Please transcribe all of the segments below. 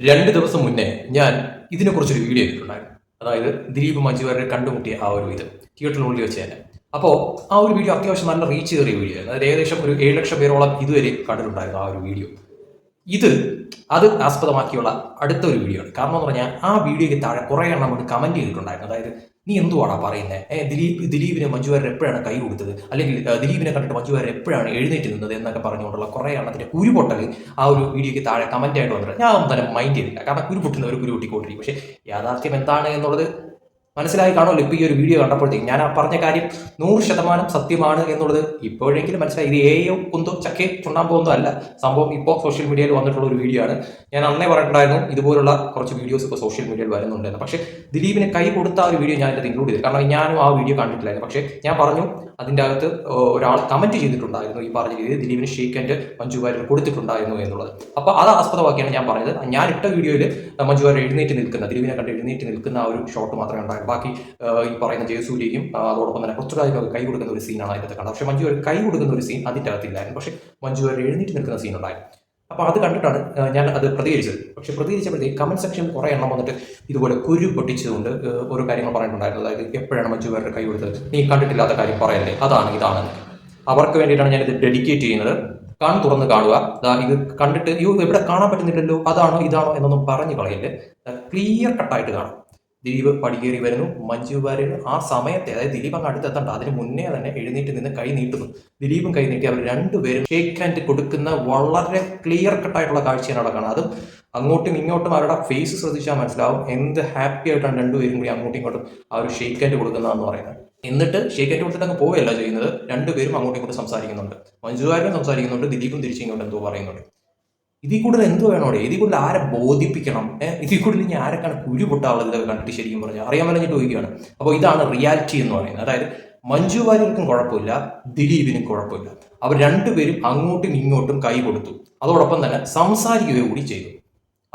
2 ദിവസം മുന്നേ ഞാൻ ഇതിനെക്കുറിച്ചൊരു വീഡിയോ ചെയ്തിട്ടുണ്ടായിരുന്നു. അതായത് ദിലീപ് മഞ്ജുവാര്യരെ കണ്ടുമുട്ടിയ ആ ഒരു ഇത് തിയേറ്ററിനുള്ളിൽ വെച്ച് തന്നെ. അപ്പോൾ ആ ഒരു വീഡിയോ അത്യാവശ്യം നല്ല റീച്ച് കയറിയ വീഡിയോ ആയിരുന്നു. അതായത് ഏകദേശം ഒരു 7 ലക്ഷം പേരോളം ഇതുവരെ കണ്ടിട്ടുണ്ടായിരുന്നു ആ ഒരു വീഡിയോ. ഇത് അത് ആസ്പദമാക്കിയുള്ള അടുത്ത ഒരു വീഡിയോ ആണ്. കാരണം എന്ന് പറഞ്ഞാൽ ആ വീഡിയോയ്ക്ക് താഴെ കുറേ എണ്ണം കൊണ്ട് കമന്റ് ചെയ്തിട്ടുണ്ടായിരുന്നു. അതായത് നീ എന്തുവാടാ പറയുന്നത്, ദിലീപിന് മഞ്ജു വാര്യർ എപ്പോഴാണ് കൈ കൊടുത്തത്, അല്ലെങ്കിൽ ദിലീപിനെ കണ്ടിട്ട് മഞ്ജു വാര്യർ എപ്പോഴാണ് എഴുന്നേറ്റ് നിന്നത് എന്നൊക്കെ പറഞ്ഞുകൊണ്ടുള്ള കുറേ എണ്ണത്തിന്റെ കുരുപൊട്ടൽ ആ ഒരു വീഡിയോയ്ക്ക് താഴെ കമന്റ് ആയിട്ട് വന്നിട്ട് ഞാൻ ഒന്നും തന്നെ മൈൻഡ് ചെയ്തില്ല. കാരണം കുരുപൊട്ടുന്നവർ കുരുപൊട്ടിക്കൊണ്ടിരിക്കും. പക്ഷേ യാഥാർത്ഥ്യം എന്താണ് എന്നുള്ളത് മനസ്സിലായി കാണുമല്ലോ. ഇപ്പോൾ ഈ ഒരു വീഡിയോ കണ്ടപ്പോഴത്തേക്കും ഞാൻ ആ പറഞ്ഞ കാര്യം 100% സത്യമാണ് എന്നുള്ളത് ഇപ്പോഴെങ്കിലും മനസ്സിലായി. ഇത് ഏയോ കുന്തോ ചക്കേ ചുണ്ണാമ്പോ ഒന്നും അല്ല സംഭവം. ഇപ്പോൾ സോഷ്യൽ മീഡിയയിൽ വന്നിട്ടുള്ള ഒരു വീഡിയോ ആണ്. ഞാൻ അന്നേ പറഞ്ഞിട്ടുണ്ടായിരുന്നു ഇതുപോലുള്ള കുറച്ച് വീഡിയോസ് ഇപ്പോൾ സോഷ്യൽ മീഡിയയിൽ വരുന്നുണ്ടെന്ന്. പക്ഷേ ദിലീപിന് കൈ കൊടുത്ത ആ ഒരു വീഡിയോ ഞാൻ അതിൽ ഇൻക്ലൂഡ് ചെയ്തു. കാരണം ഞാനും ആ വീഡിയോ കണ്ടിട്ടില്ലായിരുന്നു. പക്ഷേ ഞാൻ പറഞ്ഞു അതിൻ്റെ അകത്ത് ഒരാൾ കമന്റ് ചെയ്തിട്ടുണ്ടായിരുന്നു ഈ പറഞ്ഞ രീതിയിൽ ദിലീപിന് ഷേക്ക് ആൻഡ് മഞ്ജു വാര്യർ കൊടുത്തിട്ടുണ്ടായിരുന്നു എന്നുള്ളത്. അപ്പോൾ അത് ആസ്പദമാക്കിയാണ് ഞാൻ പറഞ്ഞത്. ഞാൻ ഇട്ട വീഡിയോയിൽ മഞ്ജു വാര്യർ എഴുന്നേറ്റ് നിൽക്കുന്ന, ദിലീപിനെ കണ്ട് എഴുന്നേറ്റ് നിൽക്കുന്ന ആ ഒരു ഷോട്ട് മാത്രമേ ഉണ്ടായിരുന്നു. ബാക്കി ഈ പറയുന്ന ജയസൂര്യയും അതോടൊപ്പം തന്നെ പൃഥ്വിരാജിനൊക്കെ കൈ കൊടുക്കുന്ന ഒരു സീനാണ് അതിനകത്ത് കണ്ടത്. പക്ഷേ മഞ്ജു വാര്യർ കൈ കൊടുക്കുന്ന ഒരു സീൻ അതിൻ്റെ അകത്തില്ലായിരുന്നു. പക്ഷേ മഞ്ജു വാര്യർ എഴുന്നേറ്റ് നിൽക്കുന്ന സീൻ ഉണ്ടായിരുന്നു. അപ്പോൾ അത് കണ്ടിട്ടാണ് ഞാൻ അത് പ്രതികരിച്ചത്. പക്ഷെ പ്രതികരിച്ചപ്പോഴത്തേക്ക് കമന്റ് സെക്ഷനിൽ കുറേ എണ്ണം വന്നിട്ട് ഇതുപോലെ കുരു പൊട്ടിച്ചതുകൊണ്ട് ഓരോ കാര്യങ്ങൾ പറഞ്ഞിട്ടുണ്ടായിരുന്നു. അതായത് എപ്പോഴാണ് മഞ്ജു വാര്യർ കൈ കൊടുത്തത്, നീ കണ്ടിട്ടില്ലാത്ത കാര്യം പറയല്ലേ, അതാണ് ഇതാണെന്ന്. അവർക്ക് വേണ്ടിയിട്ടാണ് ഞാനിത് ഡെഡിക്കേറ്റ് ചെയ്യുന്നത്. തുറന്ന് കാണുക. ഇത് കണ്ടിട്ട് എവിടെ കാണാൻ പറ്റുന്നില്ലല്ലോ, അതാണോ ഇതാണോ എന്നൊന്നും പറഞ്ഞു കളയല്ലേ. ക്ലിയർ കട്ടായിട്ട് കാണാം. ദിലീപ് പടികേറി വരുന്നു, മഞ്ജു വാര്യർ ആ സമയത്തെ, അതായത് ദിലീപ് അങ്ങ് അടുത്തെത്തണ്ട അതിന് മുന്നേ തന്നെ എഴുന്നേറ്റ് നിന്ന് കൈ നീട്ടുന്നു. ദിലീപും കൈ നീട്ടി അവർ രണ്ടുപേരും ഷേക്ക് ഹാൻഡ് കൊടുക്കുന്ന വളരെ ക്ലിയർ കട്ടായിട്ടുള്ള കാഴ്ചയാണ് അവിടെ കാണുന്നത്. അതും അങ്ങോട്ടും ഇങ്ങോട്ടും അവരുടെ ഫേസ് ശ്രദ്ധിച്ചാൽ മനസ്സിലാവും എന്ത് ഹാപ്പി ആയിട്ടാണ് രണ്ടുപേരും കൂടി അങ്ങോട്ടും ഇങ്ങോട്ടും ആ ഒരു ഷേക്ക് ഹാൻഡ് കൊടുക്കുന്നതെന്ന് പറയുന്നത്. എന്നിട്ട് ഷേക്ക് ഹാൻഡ് കൊടുത്തിട്ട് അങ്ങ് പോവുകയല്ല ചെയ്യുന്നത്, രണ്ടുപേരും അങ്ങോട്ടും ഇങ്ങോട്ടും സംസാരിക്കുന്നുണ്ട്. മഞ്ജു വാര്യരും സംസാരിക്കുന്നുണ്ട്, ദിലീപും തിരിച്ചിങ്ങോട്ട് എന്തോ പറയുന്നുണ്ട്. ഇതിൽ കൂടുതൽ എന്ത് വേണോടെ, ഇതിൽ കൂടുതൽ ആരെ ബോധിപ്പിക്കണം, ഇതിൽ കൂടുതൽ ഇനി ആരൊക്കെയാണ് കുരു പൊട്ടാവുള്ളത് ഇതൊക്കെ കണ്ടിട്ട് ശരിക്കും പറഞ്ഞാൽ അറിയാൻ പറഞ്ഞിട്ട് ചോദിക്കുകയാണ്. അപ്പോൾ ഇതാണ് റിയാലിറ്റി എന്ന് പറയുന്നത്. അതായത് മഞ്ജു വാര്യർക്കും കുഴപ്പമില്ല, ദിലീപിനും കുഴപ്പമില്ല. അവർ രണ്ടുപേരും അങ്ങോട്ടും ഇങ്ങോട്ടും കൈ കൊടുത്തു, അതോടൊപ്പം തന്നെ സംസാരിക്കുകയും കൂടി ചെയ്തു.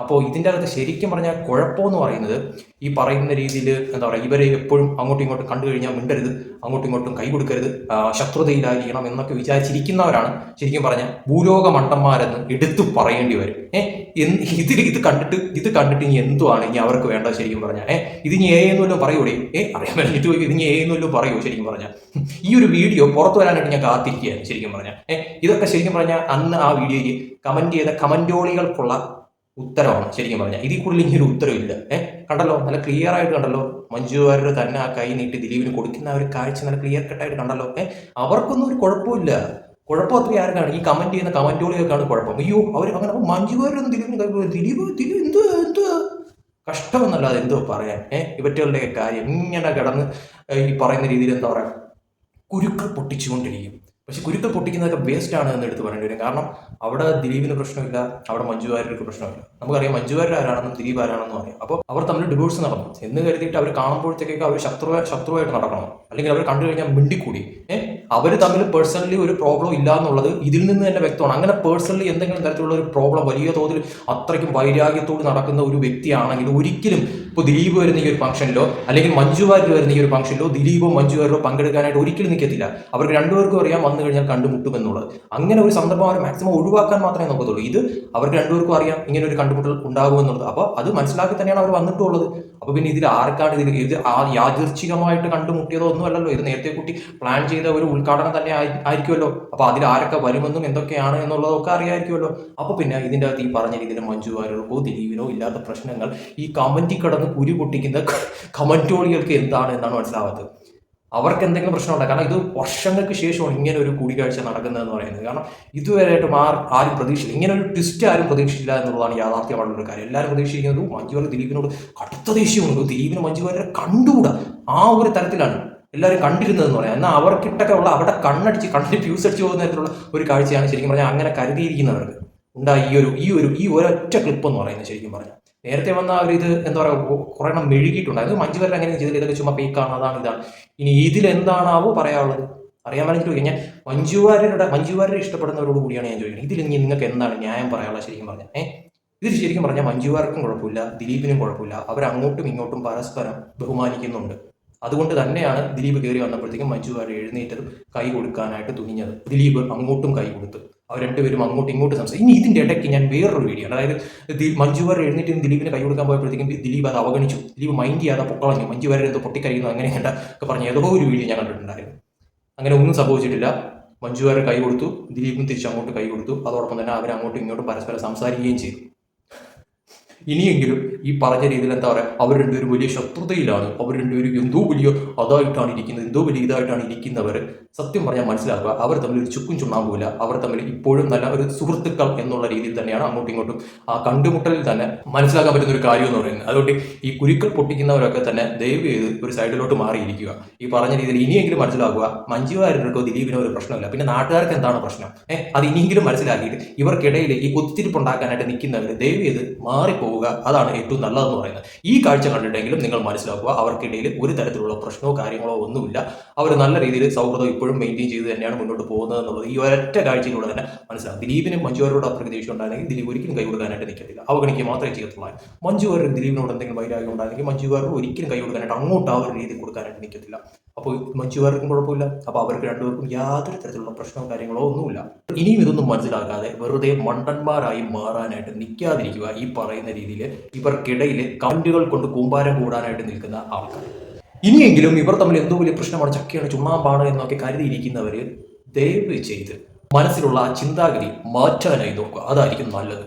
അപ്പോൾ ഇതിൻ്റെ അകത്ത് ശരിക്കും പറഞ്ഞാൽ കുഴപ്പമെന്ന് പറയുന്നത് ഈ പറയുന്ന രീതിയിൽ എന്താ പറയുക, ഇവരെ എപ്പോഴും അങ്ങോട്ടും ഇങ്ങോട്ടും കണ്ടു കഴിഞ്ഞാൽ മിണ്ടരുത്, അങ്ങോട്ടും ഇങ്ങോട്ടും കൈ കൊടുക്കരുത്, ശത്രുതയിലായിരിക്കണം എന്നൊക്കെ വിചാരിച്ചിരിക്കുന്നവരാണ് ശരിക്കും പറഞ്ഞാൽ ഭൂലോക മണ്ടന്മാരെന്ന് എടുത്തു പറയേണ്ടി വരും. ഇത് കണ്ടിട്ട് ഇനി എന്തുവാണ് ഇനി അവർക്ക് വേണ്ടത് ശരിക്കും പറഞ്ഞാൽ. ഇത് ഇനി എന്നുവല്ലോ പറയൂടെ, അറിയാൻ പറ്റിട്ട് പോയി ഇത് ഇനി എന്നുവല്ലോ പറയൂ ശരിക്കും പറഞ്ഞാൽ. ഈ ഒരു വീഡിയോ പുറത്തു വരാനായിട്ട് ഞാൻ കാത്തിരിക്കുകയാണ് ശരിക്കും പറഞ്ഞാൽ. ഇതൊക്കെ ശരിക്കും പറഞ്ഞാൽ അന്ന് ആ വീഡിയോയ്ക്ക് കമന്റ് ചെയ്ത കമന്റോളികൾക്കുള്ള ഉത്തരവാണ് ശരിക്കും പറഞ്ഞാൽ. ഇതിൽ കൂടുതൽ ഇനി ഒരു ഉത്തരവില്ല. കണ്ടല്ലോ, നല്ല ക്ലിയർ ആയിട്ട് കണ്ടല്ലോ. മഞ്ജു വാര്യർ തന്നെ ആ കൈ നീട്ടി ദിലീപിന് കൊടുക്കുന്ന ഒരു കാഴ്ച നല്ല ക്ലിയർ കട്ടായിട്ട് കണ്ടല്ലോ. അവർക്കൊന്നും ഒരു കുഴപ്പമില്ല. കുഴപ്പം അത്ര ആർക്കാണ്, ഈ കമന്റ് ചെയ്യുന്ന കമന്റോളികൾക്കാണ് കുഴപ്പം. അയ്യോ അവർ അങ്ങനെ മഞ്ജു വാര്യർ ദിലീപ് എന്ത് കഷ്ടമെന്നല്ലാതെ എന്തോ പറയാൻ. ഇവറ്റകളുടെ കാര്യം ഇങ്ങനെ കിടന്ന് ഈ പറയുന്ന രീതിയിൽ എന്താ പറയുക, കുരുക്കൾ പൊട്ടിച്ചുകൊണ്ടിരിക്കും. പക്ഷെ കുരുക്കൾ പൊട്ടിക്കുന്നതൊക്കെ വേസ്റ്റ് ആണ് എന്ന് എടുത്ത് പറയേണ്ടി വരും. കാരണം അവിടെ ദിലീപിന് പ്രശ്നമില്ല, അവിടെ മഞ്ജു വാര്യർക്ക് പ്രശ്നമില്ല. നമുക്കറിയാം മഞ്ജു വാര്യർ ആരാണെന്നും ദിലീപ് ആരാണെന്നും അറിയാം. അപ്പോൾ അവർ തമ്മിൽ ഡിവോഴ്സ് നടന്നു എന്ന് കരുതിയിട്ട് അവർ കാണുമ്പോഴത്തേക്കൊക്കെ അവർ ശത്രുവായിട്ട് നടക്കണം, അല്ലെങ്കിൽ അവർ കണ്ടു കഴിഞ്ഞാൽ മിണ്ടിക്കൂടി. അവർ തമ്മിൽ പേഴ്സണലി ഒരു പ്രോബ്ലം ഇല്ല എന്നുള്ളത് ഇതിൽ നിന്ന് തന്നെ വ്യക്തമാണ്. അങ്ങനെ പേഴ്സണലി എന്തെങ്കിലും തരത്തിലുള്ള ഒരു പ്രോബ്ലം വലിയ തോതിൽ അത്രയ്ക്കും വൈരാഗ്യത്തോട് നടക്കുന്ന ഒരു വ്യക്തിയാണെങ്കിൽ ഒരിക്കലും ഇപ്പോൾ ദിലീപ് വരുന്ന ഈ ഒരു ഫംഗ്ഷനിലോ അല്ലെങ്കിൽ മഞ്ജു വാര്യർ വരുന്ന ഈ ഒരു ഫംഗ്ഷനിലോ ദിലീപോ മഞ്ജു വാര്യരോ പങ്കെടുക്കാനായിട്ട് ഒരിക്കലും നിൽക്കത്തില്ല. അവർക്ക് രണ്ടുപേർക്കും അറിയാം വന്നു കഴിഞ്ഞാൽ കണ്ടുമുട്ടുമെന്നുള്ളത്. അങ്ങനെ ഒരു സന്ദർഭം അവർ മാക്സിമം ഒഴിവാക്കാൻ മാത്രമേ നോക്കത്തുള്ളൂ. ഇത് അവർക്ക് രണ്ടുപേർക്കും അറിയാം ഇങ്ങനെ ഒരു കണ്ടുമുട്ടൽ ഉണ്ടാകുമെന്നുള്ളത്. അപ്പോൾ അത് മനസ്സിലാക്കി തന്നെയാണ് അവർ വന്നിട്ടുള്ളത്. അപ്പോൾ പിന്നെ ഇതിൽ ആർക്കാണ് ഇത് യാദൃച്ഛികമായിട്ട് കണ്ടുമുട്ടിയതോ ഒന്നും അല്ലല്ലോ. ഇത് നേരത്തെ കൂട്ടി പ്ലാൻ ചെയ്ത ഒരു ഉദ്ഘാടനം തന്നെ ആയിരിക്കുമല്ലോ. അപ്പോൾ അതിൽ ആരൊക്കെ വരുമെന്നും എന്തൊക്കെയാണ് എന്നുള്ളതൊക്കെ അറിയാമായിരിക്കുമല്ലോ. അപ്പോൾ പിന്നെ ഇതിൻ്റെ അകത്ത് ഈ പറഞ്ഞ രീതിയിൽ മഞ്ജു വാര്യർക്കോ ദിലീപിനോ ഇല്ലാത്ത പ്രശ്നങ്ങൾ ഈ കമന്റിൽ കിടന്ന് കുരു പൊട്ടിക്കുന്ന കമന്റോളികൾക്ക് എന്താണ് എന്നാണ് മനസ്സിലാവാത്തത്. അവർക്ക് എന്തെങ്കിലും പ്രശ്നമുണ്ട്. കാരണം ഇത് വർഷങ്ങൾക്ക് ശേഷമാണ് ഇങ്ങനെ ഒരു കൂടിക്കാഴ്ച നടക്കുന്നതെന്ന് പറയുന്നത്. കാരണം ഇതുവരെയായിട്ടും ആരും പ്രതീക്ഷിച്ചില്ല, ഇങ്ങനെ ഒരു ട്വിസ്റ്റ് ആരും പ്രതീക്ഷിച്ചില്ല എന്നുള്ളതാണ് യാഥാർത്ഥ്യമായിട്ടുള്ള കാര്യം. എല്ലാവരും പ്രതീക്ഷിക്കുന്നത് മഞ്ജു വാര്യർ ദിലീപിനോട് കടുത്ത ദേഷ്യമുണ്ട്, ദിലീപിന് മഞ്ജു വാര്യരെ കണ്ടുകൂടാ, ആ ഒരു തരത്തിലാണ് എല്ലാവരും കണ്ടിരുന്നതെന്ന് പറയാം. എന്നാൽ അവർക്കിട്ടൊക്കെ ഉള്ള അവിടെ കണ്ണിന് ഫ്യൂസ് അടിച്ച് പോകുന്ന തരത്തിലുള്ള ഒരു കാഴ്ചയാണ് ശരിക്കും പറഞ്ഞാൽ അങ്ങനെ കരുതിയിരിക്കുന്നവർക്ക് ഉണ്ടായി ഈ ഒരൊറ്റ ക്ലിപ്പ് എന്ന് പറയുന്നത്. ശരിക്കും പറഞ്ഞാൽ നേരത്തെ വന്ന അവർ ഇത് എന്താ പറയുക കുറേ എണ്ണം മെഴുകിയിട്ടുണ്ട്. അത് മഞ്ജു വാര്യർ അങ്ങനെ ചെയ്തില്ല, ഇതൊക്കെ ചുമ്മാ ഫേക്കാണ്, അതാണ് ഇതാണ്. ഇനി ഇതിലെന്താണാവോ പറയാനുള്ളത് അറിയാൻ വേണ്ടി ചോദിക്കാം. ഞാൻ മഞ്ജു വാര്യരെ ഇഷ്ടപ്പെടുന്നവരോട് കൂടിയാണ് ഞാൻ ചോദിക്കുന്നത്, ഇതിൽ ഇനി നിങ്ങൾക്ക് എന്താണ് ന്യായം പറയാനുള്ളത് ശരിക്കും പറഞ്ഞാൽ. ഇതിൽ ശരിക്കും പറഞ്ഞാൽ മഞ്ജു വാര്യർക്കും കുഴപ്പമില്ല, ദിലീപിനും കുഴപ്പമില്ല. അവർ അങ്ങോട്ടും ഇങ്ങോട്ടും പരസ്പരം ബഹുമാനിക്കുന്നുണ്ട്. അതുകൊണ്ട് തന്നെയാണ് ദിലീപ് കയറി വന്നപ്പോഴത്തേക്കും മഞ്ജു വാര്യർ എഴുന്നേറ്റതും കൈ കൊടുക്കാനായിട്ട് തുനിഞ്ഞത്. ദിലീപ് അങ്ങോട്ടും കൈ കൊടുത്തു. അവർ രണ്ടുപേരും അങ്ങോട്ടും ഇങ്ങോട്ടും സംസാരിച്ചു. ഇനി ഇതിന്റെ ഇടയ്ക്ക് ഞാൻ വേറൊരു വീഡിയോ, അതായത് മഞ്ജു വാര്യർ എഴുന്നേറ്റ് ദിലീപിന് കൈ കൊടുക്കാൻ പോയപ്പോഴത്തേക്കും ദിലീപ് അത് അവഗണിച്ചു. ദിലീപ് മൈൻഡ് ചെയ്യാതെ പൊക്കളഞ്ഞു. മഞ്ജു വാര്യർ എന്തോ പൊട്ടിക്കഴിയുന്നു അങ്ങനെ കണ്ട ഒക്കെ പറഞ്ഞ ഏതോ ഒരു വീഡിയോ ഞാൻ കണ്ടിട്ടുണ്ടായിരുന്നു. അങ്ങനെ ഒന്നും സംഭവിച്ചിട്ടില്ല. മഞ്ജു വാര്യർ കൈ കൊടുത്തു, ദിലീപും തിരിച്ച് അങ്ങോട്ട് കൈ കൊടുത്തു. അതോടൊപ്പം തന്നെ അവർ അങ്ങോട്ടും ഇങ്ങോട്ടും പരസ്പരം സംസാരിക്കുകയും ചെയ്തു. ഇനിയെങ്കിലും ഈ പറഞ്ഞ രീതിയിൽ എന്താ പറയുക, അവർ രണ്ടുപേരും വലിയ ശത്രുതയിലാണ്, അവർ രണ്ടുപേരും എന്തോ വലിയ അതായിട്ടാണ് ഇരിക്കുന്നത്, എന്തോ വലിയ ഇതായിട്ടാണ് ഇരിക്കുന്നവർ. സത്യം പറഞ്ഞാൽ മനസ്സിലാക്കുക, അവർ തമ്മിൽ ഒരു ചുക്കും ചുണ്ണാമ്പുമില്ല. അവർ തമ്മിൽ ഇപ്പോഴും നല്ല ഒരു സുഹൃത്തുക്കൾ എന്നുള്ള രീതിയിൽ തന്നെയാണ് അങ്ങോട്ടും ഇങ്ങോട്ടും ആ കണ്ടുമുട്ടലിൽ തന്നെ മനസ്സിലാക്കാൻ പറ്റുന്ന ഒരു കാര്യം എന്ന് പറയുന്നത്. അതുകൊണ്ട് ഈ കുരുക്കൾ പൊട്ടിക്കുന്നവരൊക്കെ തന്നെ ദയവ് ചെയ്ത് ഒരു സൈഡിലോട്ട് മാറിയിരിക്കുക. ഈ പറഞ്ഞ രീതിയിൽ ഇനിയെങ്കിലും മനസ്സിലാക്കുക, മഞ്ജു വാര്യർക്കോ ദിലീപിനോ ഒരു പ്രശ്നമില്ല. പിന്നെ നാട്ടുകാർക്ക് എന്താണ് പ്രശ്നം? അത് ഇനിയെങ്കിലും മനസ്സിലാക്കിയിട്ട് ഇവർക്കിടയിൽ ഈ കുത്തിരിപ്പുണ്ടാക്കാനായിട്ട് നിൽക്കുന്നവർ ദയവ് ചെയ്ത് മാറിപ്പോവുക. അതാണ് ഏറ്റവും നല്ലതെന്ന് പറയുന്നത്. ഈ കാഴ്ച കണ്ടിട്ടെങ്കിലും നിങ്ങൾ മനസ്സിലാക്കുക, അവർക്കിടയിൽ ഒരു തരത്തിലുള്ള പ്രശ്നമോ കാര്യങ്ങളോ ഒന്നുമില്ല. അവർ നല്ല രീതിയിൽ സൗഹൃദം ഇപ്പോഴും മെയിൻറ്റെയിൻ ചെയ്ത് തന്നെയാണ് മുന്നോട്ട് പോകുന്നത് എന്നുള്ളത് ഈ ഒരൊറ്റ കാഴ്ചയിലൂടെ തന്നെ മനസ്സിലാകും. ദിലീപിനും മഞ്ജു വാര്യരോട് അത്രയ്ക്ക് ദേഷ്യം ഉണ്ടായിരുന്നെങ്കിൽ ദിലീപ് ഒരിക്കലും കൈ കൊടുക്കാനായിട്ട് നിൽക്കത്തില്ല, അവഗണിക്കുക മാത്രമേ ചെയ്യത്തുള്ളൂ. മഞ്ജു വാര്യർ ദിലീപിനോട് എന്തെങ്കിലും വൈരാഗ്യം ഉണ്ടായിരുന്നെങ്കിൽ മഞ്ജു വാര്യർ ഒരിക്കലും കൈ കൊടുക്കാനായിട്ട് അങ്ങോട്ട് ആ ഒരു രീതി കൊടുക്കാനായിട്ട് നിൽക്കത്തില്ല. അപ്പോൾ മഞ്ജു വാര്യർക്കും കുഴപ്പമില്ല. അപ്പോൾ അവർക്ക് രണ്ടുപേർക്കും യാതൊരു തരത്തിലുള്ള പ്രശ്നമോ കാര്യങ്ങളോ ഒന്നുമില്ല. ഇനിയും ഇതൊന്നും മനസ്സിലാക്കാതെ വെറുതെ മണ്ടന്മാരായി മാറാനായിട്ട് നിൽക്കാതിരിക്കുക. ഈ പറയുന്ന രീതിയിൽ ഇവർക്കിടയിൽ കമന്റുകൾ കൊണ്ട് കൂമ്പാരം കൂടാനായിട്ട് നിൽക്കുന്ന ആൾക്കാർ. ഇനിയെങ്കിലും ഇവർ തമ്മിൽ എന്തോ വലിയ പ്രശ്നമാണ്, ചക്കയാണ്, ചുണ്ണാമ്പാണ് എന്നൊക്കെ കരുതിയിരിക്കുന്നവർ ദയവ് ചെയ്ത് മനസ്സിലുള്ള ആ ചിന്താഗതി മാറ്റാനായി നോക്കുക. അതായിരിക്കും നല്ലത്.